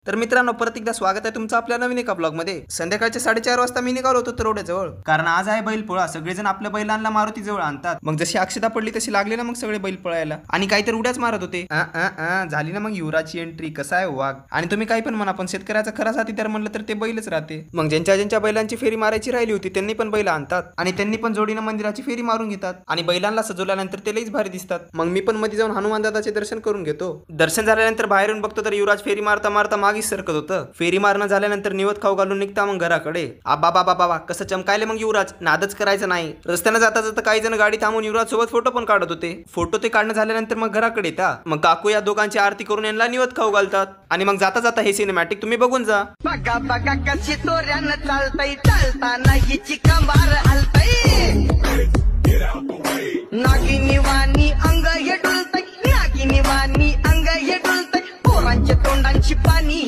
तर मित्रांनो परत एकदा स्वागत आहे तुमचं आपल्या नवीन एका ब्लॉग मध्ये। संध्याकाळच्या 4:30 वाजता मी निघालो होतो तरोड्याजवळ, कारण आज आहे बैलपोळा। सगळेजण आपल्या बैलांना मारुती जवळ आणतात। मग जशी अक्षता पडली तशी लागले ना मग सगळे बैल पळायला, आणि काहीतरी उड्याच मारत होते। झाली ना मग युवराजची एंट्री। कसा आहे वाघ? आणि तुम्ही काही पण म्हणा, पण शेतकऱ्याचा खरा साथीदार म्हणलं तर ते बैलच राहते। मग ज्यांच्या बैलांची फेरी मारायची राहिली होती त्यांनी पण बैल आणतात, आणि त्यांनी पण जोडीनं मंदिराची फेरी मारून घेतात, आणि बैलांना सजवल्यानंतर ते लईच भारी दिसतात। मग मी पण मध्ये जाऊन हनुमान दादाचे दर्शन करून घेतो। दर्शन झाल्यानंतर बाहेरून बघतो तर युवराज फेरी मारता मारता मागीच सरकत होतं। फेरी मारणं झाल्यानंतर निवत खाऊ घालून निघता मग घराकडे। बाबा कसं चमकायले मग युवराज, नादच करायचं नाही। रस्त्यानं जाता जाता काही जण गाडी थांबून युवराज सोबत फोटो पण काढत होते। फोटो ते काढणं झाल्यानंतर मग घराकडे येतात। मग काकू या दोघांची आरती करून यांना निवत खाऊ घालतात, आणि मग जाता जाता हे सिनेमॅटिक तुम्ही बघून जा। बघा कशी तोऱ्यानं चालतय, चालताना हिची कंबार हलतय। नागिनी वाणी अंग हे डुलतय, नागिनी वाणी अंग हे डुलतय। पोरांच्या तोंडांची पाणी